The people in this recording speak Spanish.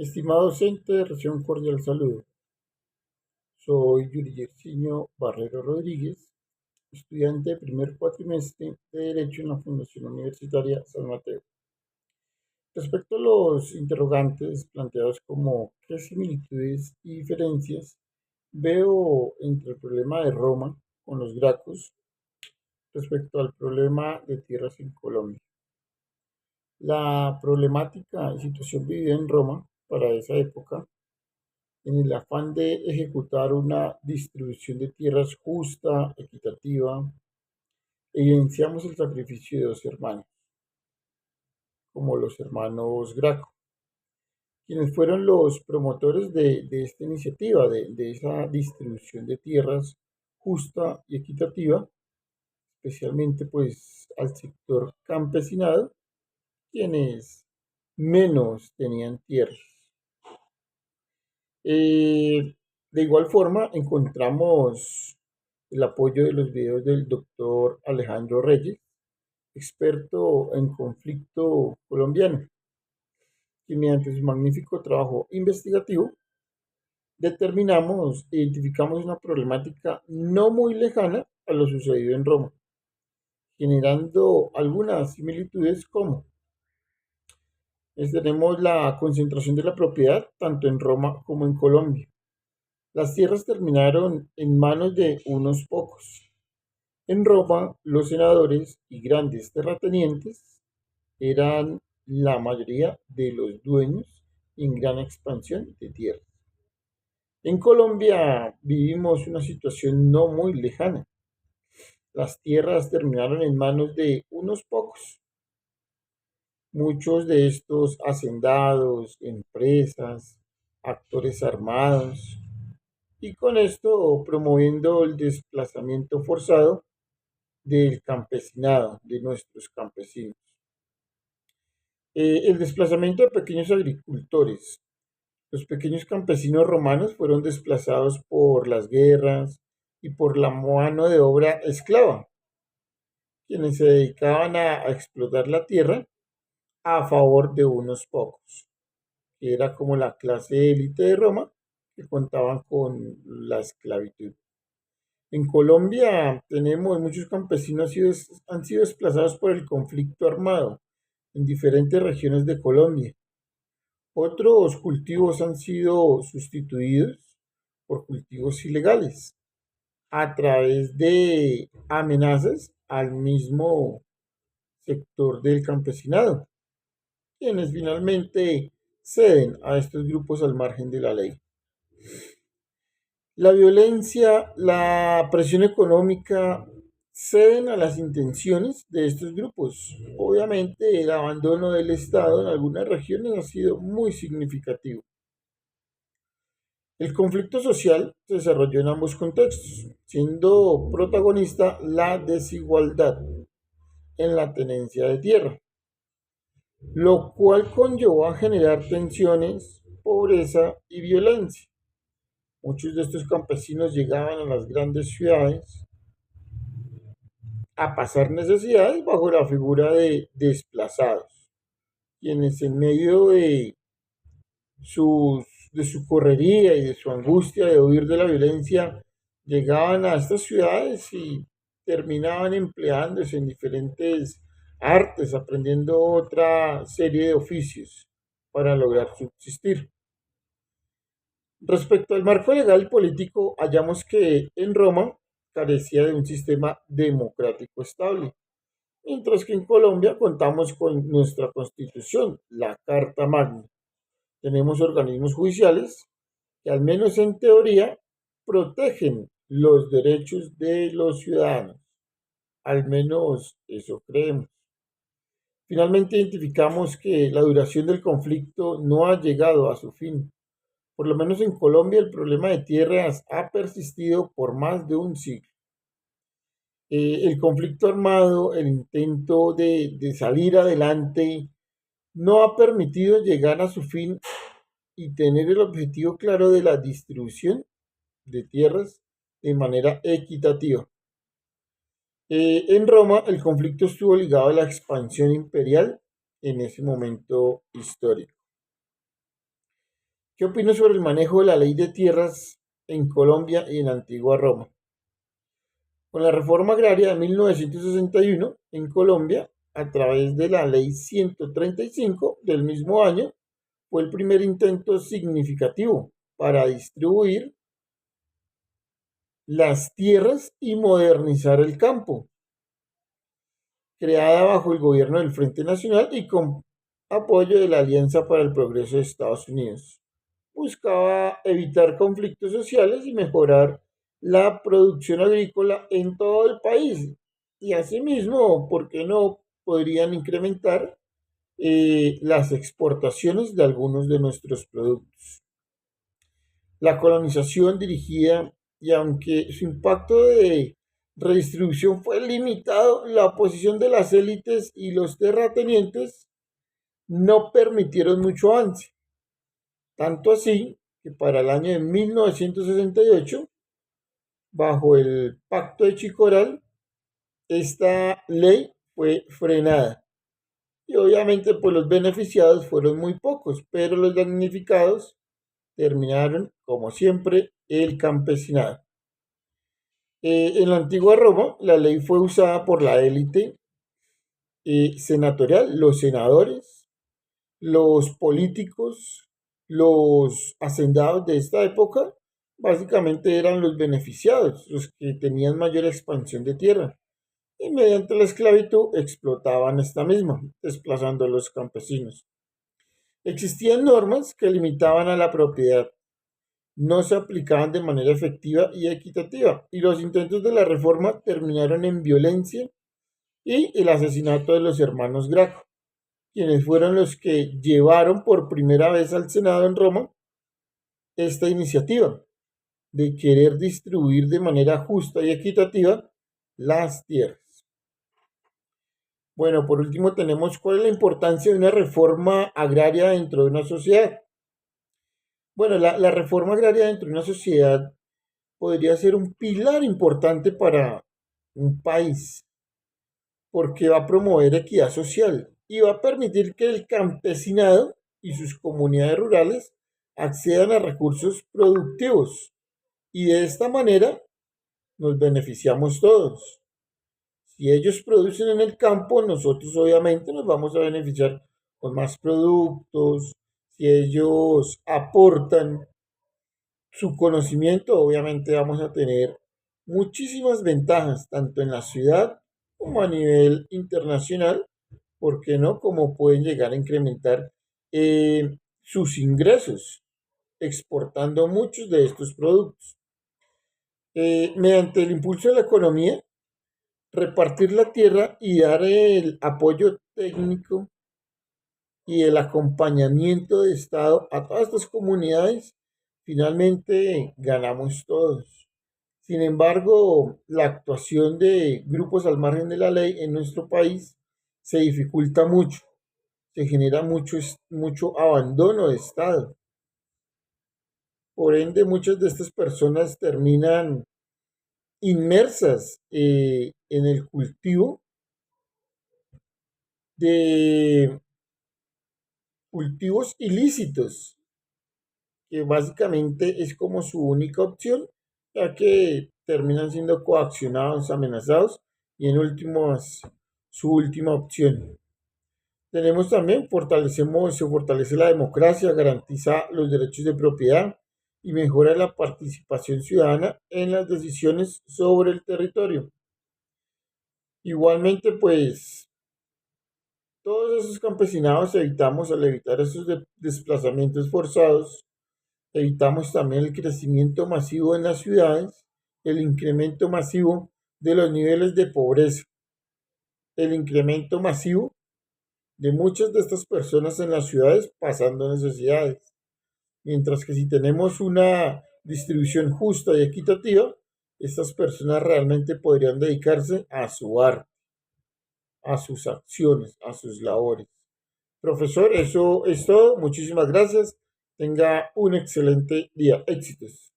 Estimado docente, recibo un cordial saludo. Soy Yuri Yersinio Barrero Rodríguez, estudiante de primer cuatrimestre de Derecho en la Fundación Universitaria San Mateo. Respecto a los interrogantes planteados como qué similitudes y diferencias veo entre el problema de Roma con los Gracos respecto al problema de tierras en Colombia. La problemática y situación vivida en Roma para esa época en el afán de ejecutar una distribución de tierras justa, equitativa, evidenciamos el sacrificio de dos hermanos, como los hermanos Graco, quienes fueron los promotores de esta iniciativa, de esa distribución de tierras justa y equitativa, especialmente pues al sector campesinado, quienes menos tenían tierras. De igual forma, encontramos el apoyo de los videos del doctor Alejandro Reyes, experto en conflicto colombiano, que mediante su magnífico trabajo investigativo identificamos una problemática no muy lejana a lo sucedido en Roma, generando algunas similitudes como tenemos la concentración de la propiedad tanto en Roma como en Colombia. Las tierras terminaron en manos de unos pocos. En Roma, los senadores y grandes terratenientes eran la mayoría de los dueños en gran expansión de tierras. En Colombia vivimos una situación no muy lejana. Las tierras terminaron en manos de unos pocos. Muchos de estos hacendados, empresas, actores armados, y con esto promoviendo el desplazamiento forzado del campesinado, de nuestros campesinos. El desplazamiento de pequeños agricultores. Los pequeños campesinos romanos fueron desplazados por las guerras y por la mano de obra esclava, quienes se dedicaban a explotar la tierra a favor de unos pocos, que era como la clase élite de Roma que contaban con la esclavitud. En Colombia tenemos muchos campesinos han sido desplazados por el conflicto armado en diferentes regiones de Colombia. Otros cultivos han sido sustituidos por cultivos ilegales a través de amenazas al mismo sector del campesinado, quienes finalmente ceden a estos grupos al margen de la ley. La violencia, la presión económica ceden a las intenciones de estos grupos. Obviamente el abandono del Estado en algunas regiones ha sido muy significativo. El conflicto social se desarrolló en ambos contextos, siendo protagonista la desigualdad en la tenencia de tierra, lo cual conllevó a generar tensiones, pobreza y violencia. Muchos de estos campesinos llegaban a las grandes ciudades a pasar necesidades bajo la figura de desplazados, quienes en medio sus, de su correría y de su angustia de huir de la violencia llegaban a estas ciudades y terminaban empleándose en diferentes artes, aprendiendo otra serie de oficios para lograr subsistir. Respecto al marco legal y político, hallamos que en Roma carecía de un sistema democrático estable, mientras que en Colombia contamos con nuestra constitución, la Carta Magna. Tenemos organismos judiciales que al menos en teoría protegen los derechos de los ciudadanos. Al menos eso creemos. Finalmente identificamos que la duración del conflicto no ha llegado a su fin. Por lo menos en Colombia el problema de tierras ha persistido por más de un siglo. El conflicto armado, el intento de salir adelante, no ha permitido llegar a su fin y tener el objetivo claro de la distribución de tierras de manera equitativa. En Roma el conflicto estuvo ligado a la expansión imperial en ese momento histórico. ¿Qué opinas sobre el manejo de la ley de tierras en Colombia y en la antigua Roma? Con la reforma agraria de 1961 en Colombia, a través de la ley 135 del mismo año, fue el primer intento significativo para distribuir las tierras y modernizar el campo, creada bajo el gobierno del Frente Nacional y con apoyo de la Alianza para el Progreso de Estados Unidos. Buscaba evitar conflictos sociales y mejorar la producción agrícola en todo el país. Y asimismo, ¿por qué no podrían incrementar las exportaciones de algunos de nuestros productos? La colonización dirigida, y aunque su impacto de redistribución fue limitado, la oposición de las élites y los terratenientes no permitieron mucho avance. Tanto así que para el año de 1968, bajo el Pacto de Chicoral, esta ley fue frenada. Y obviamente pues los beneficiados fueron muy pocos, pero los damnificados terminaron, como siempre, el campesinado. En la antigua Roma, la ley fue usada por la élite senatorial, los senadores, los políticos, los hacendados de esta época, básicamente eran los beneficiados, los que tenían mayor expansión de tierra. Y mediante la esclavitud explotaban esta misma, desplazando a los campesinos. Existían normas que limitaban a la propiedad, no se aplicaban de manera efectiva y equitativa, y los intentos de la reforma terminaron en violencia y el asesinato de los hermanos Graco, quienes fueron los que llevaron por primera vez al Senado en Roma esta iniciativa de querer distribuir de manera justa y equitativa las tierras. Bueno, por último tenemos cuál es la importancia de una reforma agraria dentro de una sociedad. Bueno, la reforma agraria dentro de una sociedad podría ser un pilar importante para un país, porque va a promover equidad social y va a permitir que el campesinado y sus comunidades rurales accedan a recursos productivos. Y de esta manera nos beneficiamos todos. Si ellos producen en el campo, nosotros obviamente nos vamos a beneficiar con más productos. Si ellos aportan su conocimiento, obviamente vamos a tener muchísimas ventajas, tanto en la ciudad como a nivel internacional, ¿por qué no? Como pueden llegar a incrementar sus ingresos exportando muchos de estos productos. Mediante el impulso de la economía, repartir la tierra y dar el apoyo técnico y el acompañamiento de Estado a todas estas comunidades, finalmente ganamos todos. Sin embargo, la actuación de grupos al margen de la ley en nuestro país se dificulta mucho, se genera mucho abandono de Estado. Por ende, muchas de estas personas terminan inmersas en el cultivo de cultivos ilícitos, que básicamente es como su única opción, ya que terminan siendo coaccionados, amenazados y en últimas su última opción. Tenemos también, se fortalece la democracia, garantiza los derechos de propiedad y mejora la participación ciudadana en las decisiones sobre el territorio. Igualmente, pues, todos esos campesinados evitamos, al evitar esos desplazamientos forzados, evitamos también el crecimiento masivo en las ciudades, el incremento masivo de los niveles de pobreza, el incremento masivo de muchas de estas personas en las ciudades pasando necesidades. Mientras que si tenemos una distribución justa y equitativa, estas personas realmente podrían dedicarse a su arte, a sus acciones, a sus labores. Profesor, eso es todo. Muchísimas gracias. Tenga un excelente día. Éxitos.